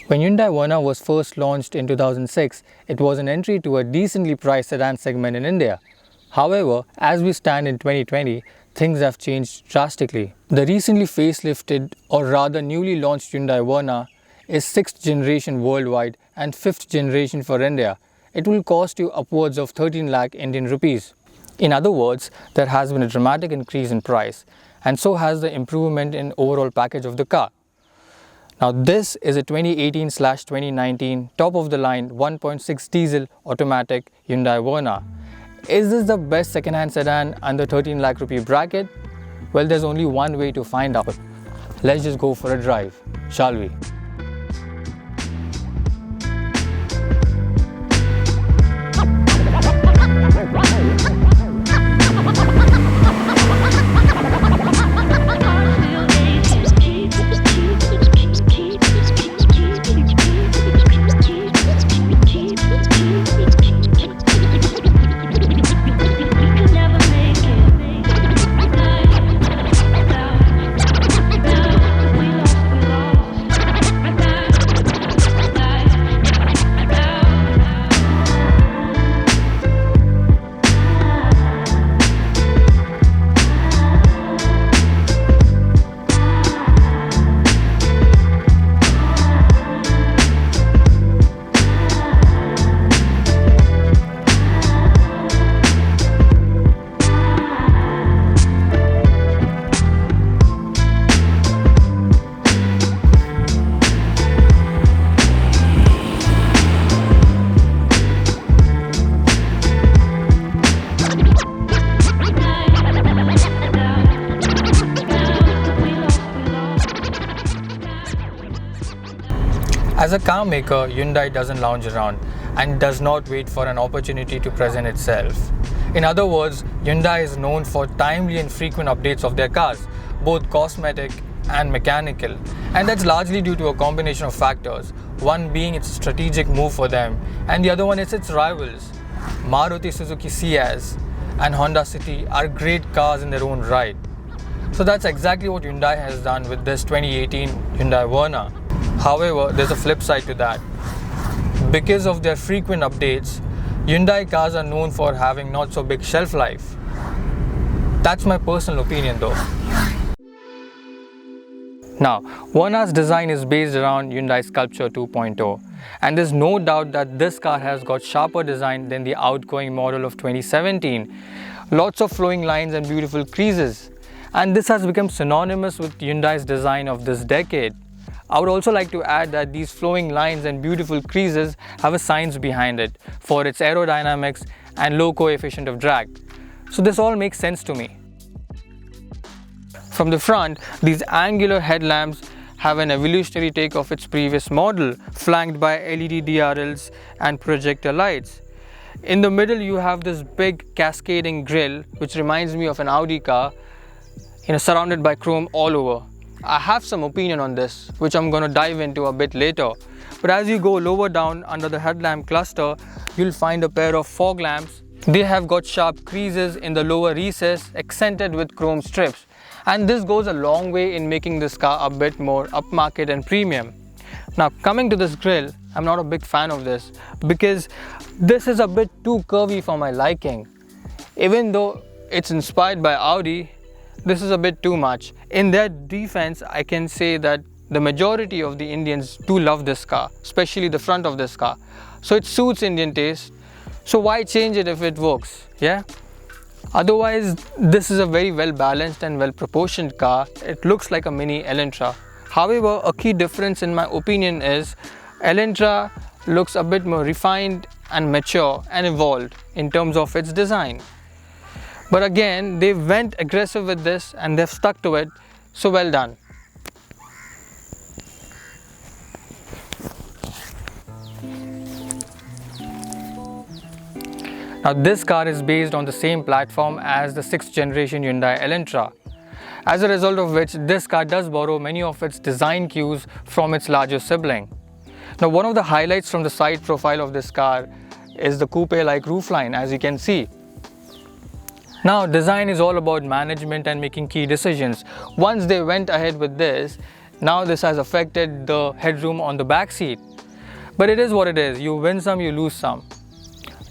When Hyundai Verna was first launched in 2006, it was an entry to a decently priced sedan segment in India. However, as we stand in 2020, things have changed drastically. The recently facelifted, or rather newly launched Hyundai Verna is 6th generation worldwide and 5th generation for India. It will cost you upwards of 13 lakh Indian rupees. In other words, there has been a dramatic increase in price, and so has the improvement in overall package of the car. Now this is a 2018/2019 top-of-the-line 1.6 diesel automatic Hyundai Verna. Is this the best second-hand sedan under 13 lakh rupee bracket? Well, there's only one way to find out. Let's just go for a drive, shall we? As a car maker, Hyundai doesn't lounge around and does not wait for an opportunity to present itself. In other words, Hyundai is known for timely and frequent updates of their cars, both cosmetic and mechanical. And that's largely due to a combination of factors, one being its strategic move for them, and the other one is its rivals. Maruti Suzuki Ciaz and Honda City are great cars in their own right. So that's exactly what Hyundai has done with this 2018 Hyundai Verna. However, there's a flip side to that. Because of their frequent updates, Hyundai cars are known for having not so big shelf life. That's my personal opinion though. Now, Verna's design is based around Hyundai Sculpture 2.0, and there's no doubt that this car has got sharper design than the outgoing model of 2017. Lots of flowing lines and beautiful creases, and this has become synonymous with Hyundai's design of this decade. I would also like to add that these flowing lines and beautiful creases have a science behind it for its aerodynamics and low coefficient of drag. So this all makes sense to me. From the front, these angular headlamps have an evolutionary take of its previous model, flanked by LED DRLs and projector lights. In the middle, you have this big cascading grille, which reminds me of an Audi car, surrounded by chrome all over. I have some opinion on this, which I'm going to dive into a bit later. But as you go lower down under the headlamp cluster, you'll find a pair of fog lamps. They have got sharp creases in the lower recess, accented with chrome strips. And this goes a long way in making this car a bit more upmarket and premium. Now, coming to this grille, I'm not a big fan of this because this is a bit too curvy for my liking. Even though it's inspired by Audi, this is a bit too much. In their defense, I can say that the majority of the Indians do love this car, especially the front of this car. So it suits Indian taste. So why change it if it works? Yeah. Otherwise, this is a very well balanced and well proportioned car. It looks like a mini Elantra. However, a key difference in my opinion is Elantra looks a bit more refined and mature and evolved in terms of its design. But again, they went aggressive with this and they've stuck to it, so well done. Now this car is based on the same platform as the 6th generation Hyundai Elantra, as a result of which this car does borrow many of its design cues from its larger sibling. Now one of the highlights from the side profile of this car is the coupe-like roofline, as you can see. Now design is all about management and making key decisions. Once they went ahead with this, Now this has affected the headroom on the back seat. But it is what it is. You win some, you lose some.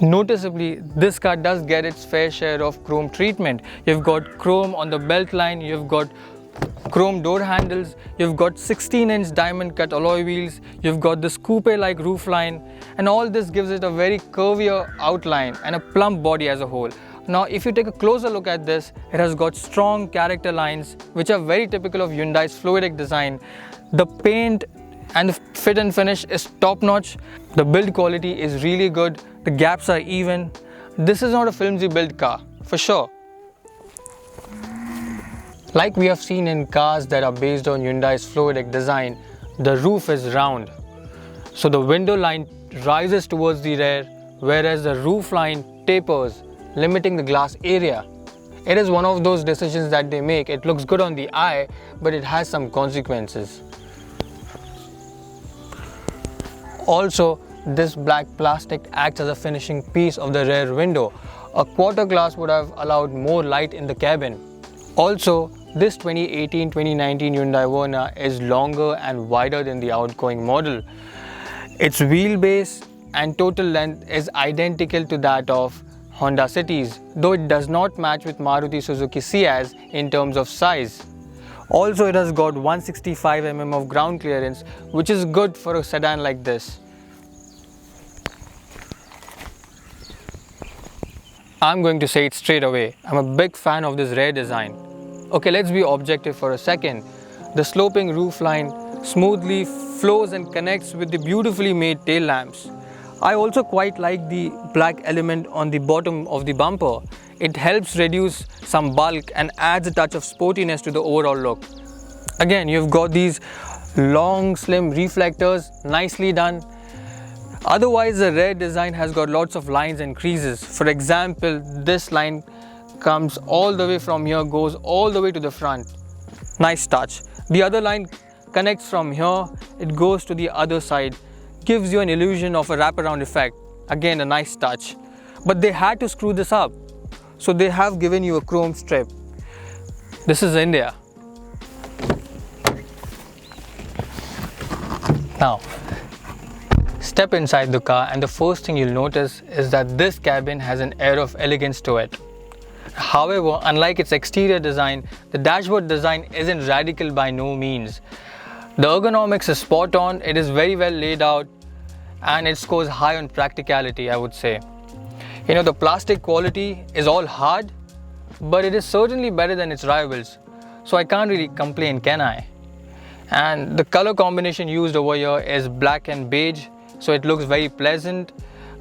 Noticeably, this car does get its fair share of chrome treatment. You've got chrome on the belt line, you've got chrome door handles, you've got 16-inch diamond cut alloy wheels, you've got this coupe-like roofline, and all this gives it a very curvier outline and a plump body as a whole. Now if you take a closer look at this, it has got strong character lines which are very typical of Hyundai's fluidic design. The paint and the fit and finish is top-notch. The build quality is really good. The gaps are even. This is not a flimsy build car, for sure. Like we have seen in cars that are based on Hyundai's fluidic design, the roof is round. So the window line rises towards the rear, whereas the roof line tapers, limiting the glass area. It is one of those decisions that they make. It looks good on the eye, but it has some consequences. Also, this black plastic acts as a finishing piece of the rear window. A quarter glass would have allowed more light in the cabin. Also, this 2018-2019 Hyundai Verna is longer and wider than the outgoing model. Its wheelbase and total length is identical to that of Honda Cities, though it does not match with Maruti Suzuki Ciaz in terms of size. Also, it has got 165 mm of ground clearance, which is good for a sedan like this. I'm going to say it straight away. I'm a big fan of this rear design. Okay, let's be objective for a second. The sloping roofline smoothly flows and connects with the beautifully made tail lamps. I also quite like the black element on the bottom of the bumper. It helps reduce some bulk and adds a touch of sportiness to the overall look. Again, you've got these long slim reflectors, nicely done. Otherwise, the rear design has got lots of lines and creases. For example, this line comes all the way from here, goes all the way to the front. Nice touch. The other line connects from here, it goes to the other side. Gives you an illusion of a wraparound effect. Again, a nice touch. But they had to screw this up. So they have given you a chrome strip. This is India. Now, step inside the car and the first thing you'll notice is that this cabin has an air of elegance to it. However, unlike its exterior design, the dashboard design isn't radical by no means. The ergonomics is spot on, it is very well laid out, and it scores high on practicality, I would say. You know, the plastic quality is all hard, but it is certainly better than its rivals. So I can't really complain, can I? And the color combination used over here is black and beige, so it looks very pleasant.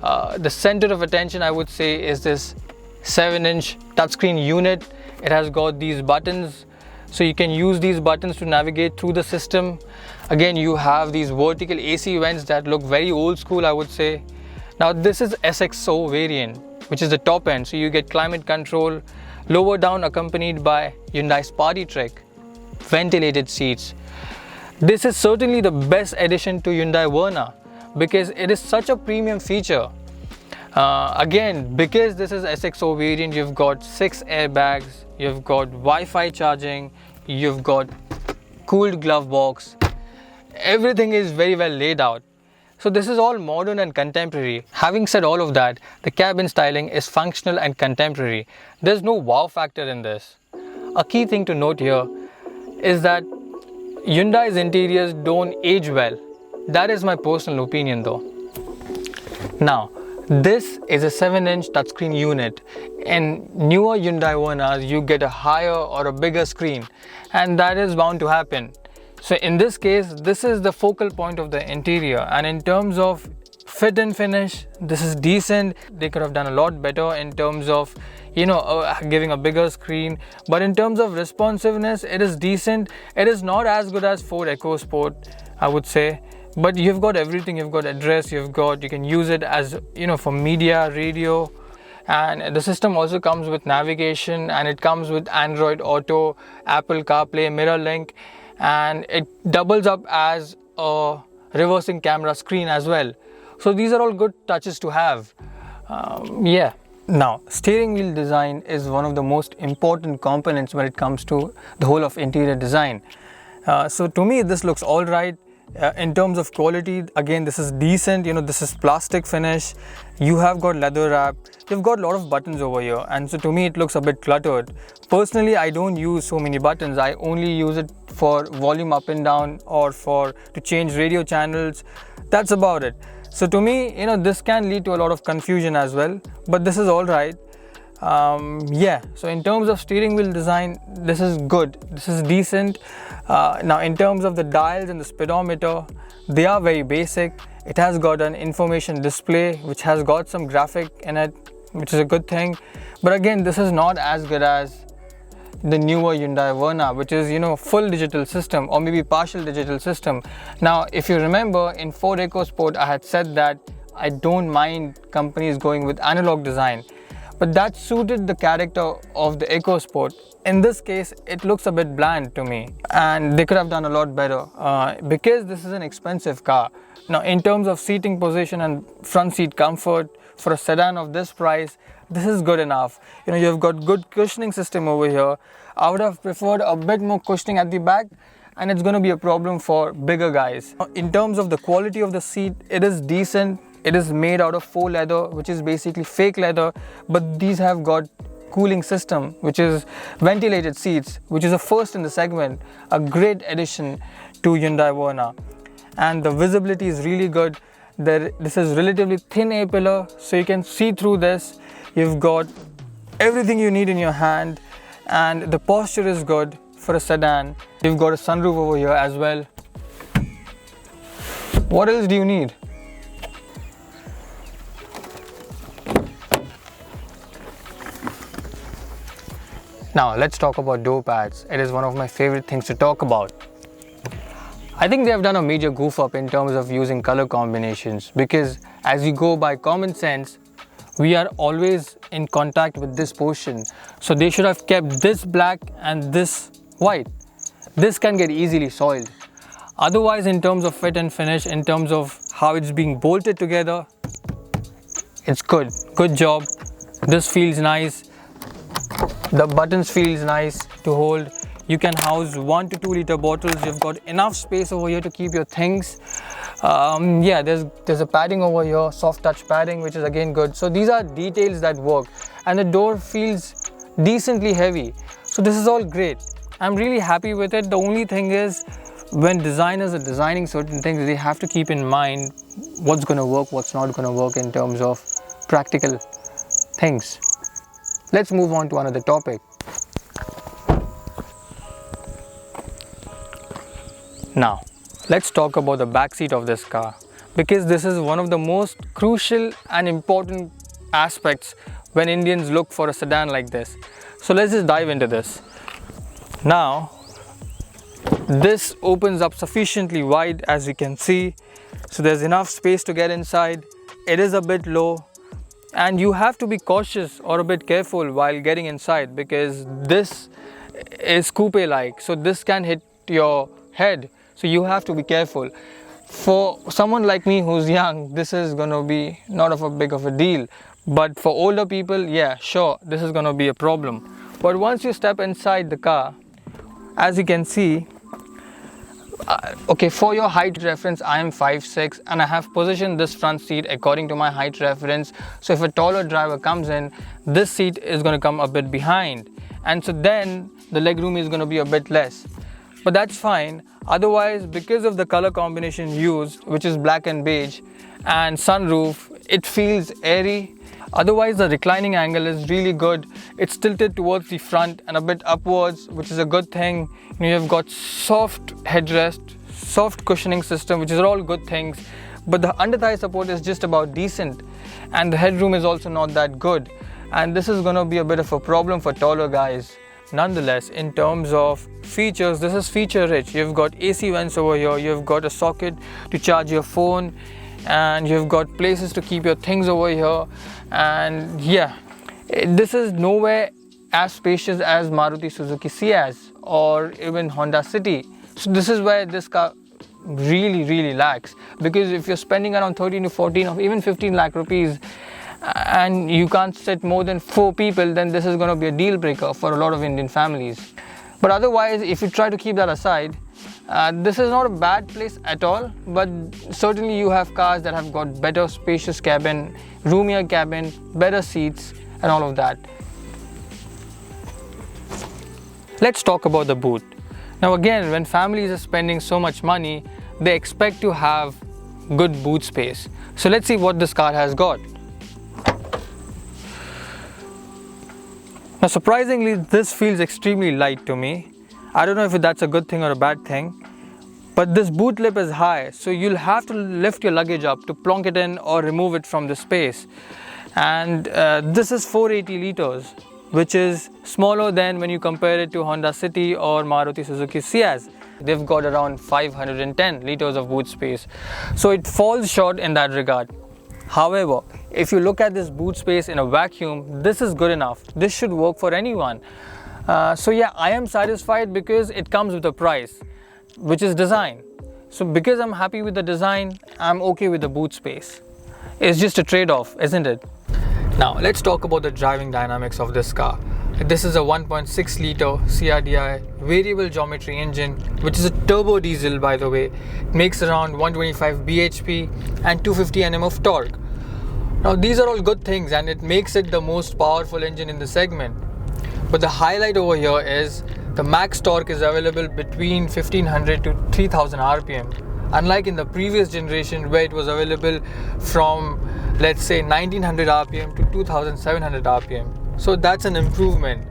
The center of attention, I would say, is this 7-inch touchscreen unit. It has got these buttons, so you can use these buttons to navigate through the system. Again, you have these vertical AC vents that look very old school, I would say. Now this is SXO variant, which is the top end, so you get climate control. Lower down, accompanied by Hyundai's party trick, ventilated seats. This is certainly the best addition to Hyundai Verna because it is such a premium feature. Again, because this is SXO variant, you've got 6 airbags, you've got Wi-Fi charging, you've got cooled glove box. Everything is very well laid out. So this is all modern and contemporary. Having said all of that, the cabin styling is functional and contemporary. There's no wow factor in this. A key thing to note here is that Hyundai's interiors don't age well. That is my personal opinion though. Now, this is a 7-inch touchscreen unit. In newer Hyundai Vernas, you get a higher or a bigger screen, and that is bound to happen. So in this case, this is the focal point of the interior, and in terms of fit and finish, this is decent. They could have done a lot better in terms of, giving a bigger screen, but in terms of responsiveness, it is decent. It is not as good as Ford EcoSport, I would say, but you've got everything. You've got address, you can use it as, for media, radio, and the system also comes with navigation, and it comes with Android Auto, Apple CarPlay, MirrorLink, and it doubles up as a reversing camera screen as well. So these are all good touches to have. Yeah. Now, steering wheel design is one of the most important components when it comes to the whole of interior design. So to me this looks all right. In terms of quality, again, this is decent. This is plastic finish. You have got leather wrap. You've got a lot of buttons over here, and so to me it looks a bit cluttered. Personally, I don't use so many buttons. I only use it for volume up and down or to change radio channels. That's about it. So to me, this can lead to a lot of confusion as well, but this is all right. Yeah, so in terms of steering wheel design, this is good, this is decent. Now in terms of the dials and the speedometer, they are very basic. It has got an information display which has got some graphic in it, which is a good thing. But again, this is not as good as the newer Hyundai Verna, which is full digital system or maybe partial digital system. Now if you remember, in Ford EcoSport I had said that I don't mind companies going with analog design, but that suited the character of the EcoSport. In this case, it looks a bit bland to me, and they could have done a lot better because this is an expensive car. Now, in terms of seating position and front seat comfort for a sedan of this price, this is good enough. You've got good cushioning system over here. I would have preferred a bit more cushioning at the back, and it's going to be a problem for bigger guys. In terms of the quality of the seat, it is decent. It is made out of faux leather, which is basically fake leather, but these have got cooling system, which is ventilated seats, which is a first in the segment, a great addition to Hyundai Verna. And the visibility is really good. This is relatively thin A-pillar, so you can see through this. You've got everything you need in your hand, and the posture is good for a sedan. You've got a sunroof over here as well. What else do you need? Now let's talk about door pads. It is one of my favorite things to talk about. I think they have done a major goof up in terms of using color combinations, because as you go by common sense, we are always in contact with this portion. So they should have kept this black and this white. This can get easily soiled. Otherwise, in terms of fit and finish, in terms of how it's being bolted together, it's good. Good job. This feels nice. The buttons feels nice to hold. You can house 1 to 2 liter bottles. You've got enough space over here to keep your things. Yeah, there's a padding over here, soft touch padding, which is again good. So these are details that work, and the door feels decently heavy. So this is all great. I'm really happy with it. The only thing is, when designers are designing certain things, they have to keep in mind what's going to work, what's not going to work in terms of practical things. Let's move on to another topic. Now, let's talk about the back seat of this car, because this is one of the most crucial and important aspects when Indians look for a sedan like this. So let's just dive into this. Now, this opens up sufficiently wide, as you can see. So there's enough space to get inside. It is a bit low, and you have to be cautious or a bit careful while getting inside, because this is coupe-like, so this can hit your head, so you have to be careful. For someone like me who's young, this is going to be not of a big of a deal, but for older people, yeah, sure, this is going to be a problem. But once you step inside the car, as you can see, okay, for your height reference, I am 5'6", and I have positioned this front seat according to my height reference. So if a taller driver comes in, this seat is going to come a bit behind, and so then the legroom is going to be a bit less. But that's fine. Otherwise, because of the color combination used, which is black and beige, and sunroof, it feels airy. Otherwise, the reclining angle is really good. It's tilted towards the front and a bit upwards, which is a good thing. You've got soft headrest, soft cushioning system, which is all good things. But the under thigh support is just about decent, and the headroom is also not that good. And this is going to be a bit of a problem for taller guys. Nonetheless, in terms of features, this is feature rich. You've got AC vents over here, you've got a socket to charge your phone, and you've got places to keep your things over here. And yeah, this is nowhere as spacious as Maruti Suzuki Ciaz or even Honda City. So this is where this car really lacks, because if you're spending around 13 to 14 or even 15 lakh rupees and you can't sit more than 4 people, then this is going to be a deal breaker for a lot of Indian families. But otherwise, if you try to keep that aside, This is not a bad place at all, but certainly you have cars that have got better spacious cabin, roomier cabin, better seats and all of that. Let's talk about the boot. Now again, when families are spending so much money, they expect to have good boot space. So let's see what this car has got. Now surprisingly, this feels extremely light to me. I don't know if that's a good thing or a bad thing, but this boot lip is high, so you'll have to lift your luggage up to plonk it in or remove it from the space. And this is 480 liters, which is smaller than when you compare it to Honda City or Maruti Suzuki Ciaz. They've got around 510 liters of boot space, so it falls short in that regard. However, if you look at this boot space in a vacuum, this is good enough. This should work for anyone. So yeah, I am satisfied because it comes with a price, which is design. So because I'm happy with the design, I'm okay with the boot space. It's just a trade-off, isn't it? Now let's talk about the driving dynamics of this car. This is a 1.6 litre CRDI variable geometry engine, which is a turbo diesel, by the way. It makes around 125 bhp and 250 Nm of torque. Now these are all good things and it makes it the most powerful engine in the segment. But the highlight over here is the max torque is available between 1500 to 3000 RPM. Unlike in the previous generation where it was available from, let's say, 1900 RPM to 2700 RPM. So that's an improvement.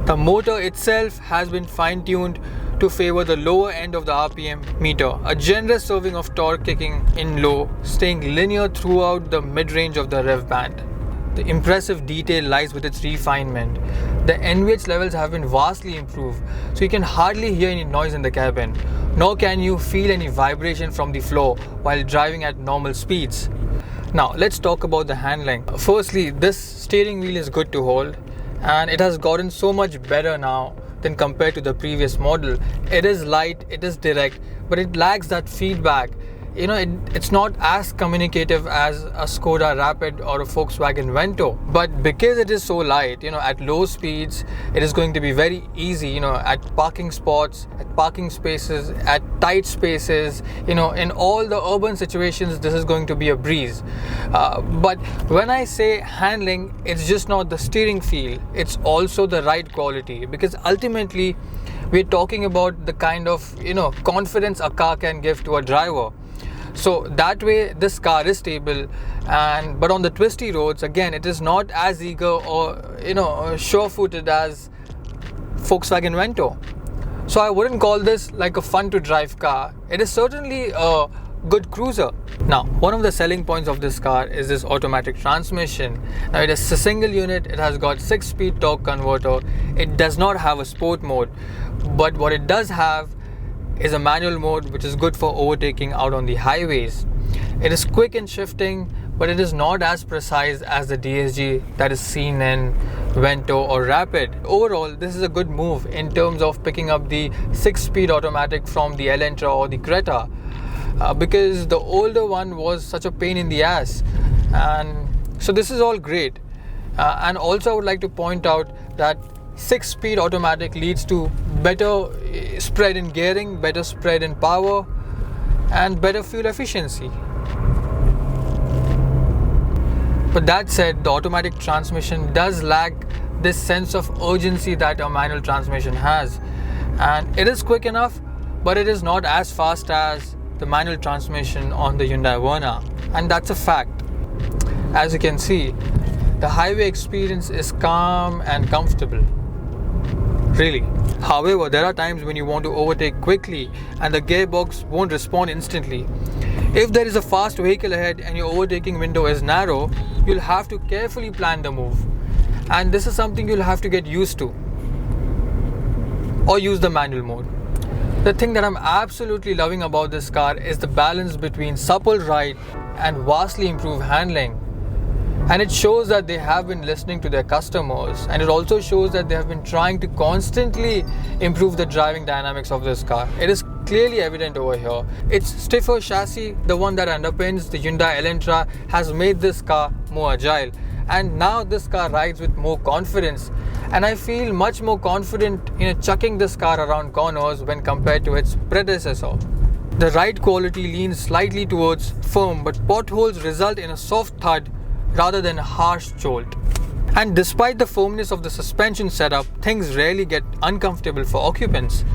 The motor itself has been fine-tuned to favor the lower end of the RPM meter. A generous serving of torque kicking in low, staying linear throughout the mid-range of the rev band. The impressive detail lies with its refinement. The NVH levels have been vastly improved, so you can hardly hear any noise in the cabin, nor can you feel any vibration from the floor while driving at normal speeds. Now let's talk about the handling. Firstly, this steering wheel is good to hold and it has gotten so much better now than compared to the previous model. It is light, it is direct, but it lacks that feedback. You know, it's not as communicative as a Skoda Rapid or a Volkswagen Vento, but because it is so light, you know, at low speeds it is going to be very easy, you know, at parking spots, at parking spaces, at tight spaces, you know, in all the urban situations this is going to be a breeze. But when I say handling, it's just not the steering feel, it's also the ride quality, because ultimately we're talking about the kind of, you know, confidence a car can give to a driver. So that way this car is stable, but on the twisty roads, again, it is not as eager or, you know, sure-footed as Volkswagen Vento. So I wouldn't call this like a fun to drive car. It is certainly a good cruiser. Now, one of the selling points of this car is this automatic transmission. Now it is a single unit, it has got 6-speed torque converter. It does not have a sport mode, but what it does have is a manual mode, which is good for overtaking out on the highways. It is quick in shifting, but it is not as precise as the DSG that is seen in Vento or Rapid. Overall, this is a good move in terms of picking up the 6-speed automatic from the Elantra or the Creta, because the older one was such a pain in the ass. And so this is all great. And also I would like to point out that 6-speed automatic leads to better spread in gearing, better spread in power, and better fuel efficiency. But that said, the automatic transmission does lack this sense of urgency that a manual transmission has. And it is quick enough, but it is not as fast as the manual transmission on the Hyundai Verna. And that's a fact. As you can see, the highway experience is calm and comfortable. Really. However, there are times when you want to overtake quickly and the gearbox won't respond instantly. If there is a fast vehicle ahead and your overtaking window is narrow, you'll have to carefully plan the move. And this is something you'll have to get used to. Or use the manual mode. The thing that I'm absolutely loving about this car is the balance between supple ride and vastly improved handling. And it shows that they have been listening to their customers, and it also shows that they have been trying to constantly improve the driving dynamics of this car. It is clearly evident over here. Its stiffer chassis, the one that underpins the Hyundai Elantra, has made this car more agile, and now this car rides with more confidence. and I feel much more confident in chucking this car around corners when compared to its predecessor. The ride quality leans slightly towards firm, but potholes result in a soft thud rather than a harsh jolt. And despite the firmness of the suspension setup, things rarely get uncomfortable for occupants.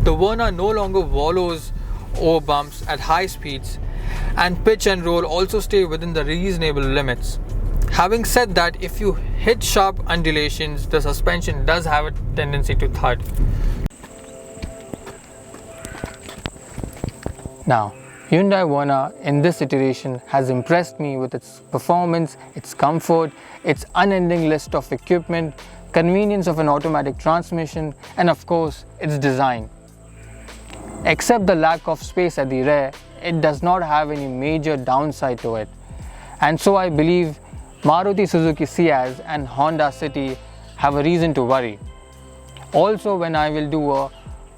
The Verna no longer wallows over bumps at high speeds, and pitch and roll also stay within the reasonable limits. Having said that, if you hit sharp undulations, the suspension does have a tendency to thud. Now, Hyundai Verna in this iteration has impressed me with its performance, its comfort, its unending list of equipment, convenience of an automatic transmission, and of course, its design. Except the lack of space at the rear, it does not have any major downside to it. And so I believe Maruti Suzuki Ciaz and Honda City have a reason to worry. Also, when I will do a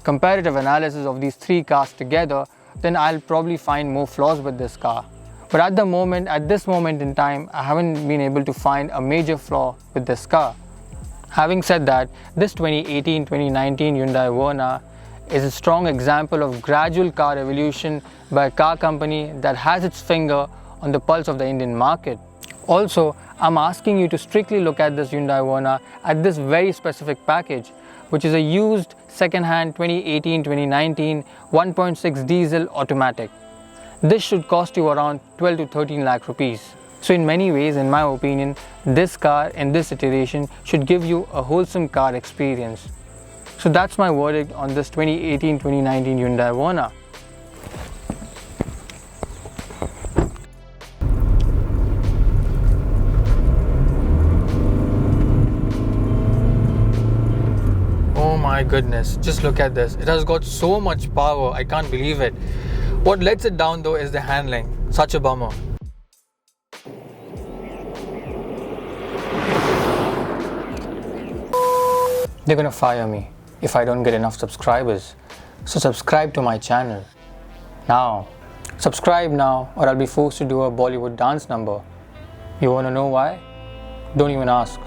comparative analysis of these three cars together, then I'll probably find more flaws with this car. But at this moment in time, I haven't been able to find a major flaw with this car. Having said that, this 2018-2019 Hyundai Verna is a strong example of gradual car evolution by a car company that has its finger on the pulse of the Indian market. Also, I'm asking you to strictly look at this Hyundai Verna at this very specific package, which is a used second-hand 2018-2019 1.6 diesel automatic. This should cost you around 12 to 13 lakh rupees. So in many ways, in my opinion, this car in this iteration should give you a wholesome car experience. So that's my verdict on this 2018-2019 Hyundai Verna. Oh my goodness, just look at this. It has got so much power, I can't believe it. What lets it down though is the handling. Such a bummer. They're gonna fire me if I don't get enough subscribers. So subscribe to my channel. Now. Subscribe now or I'll be forced to do a Bollywood dance number. You wanna know why? Don't even ask.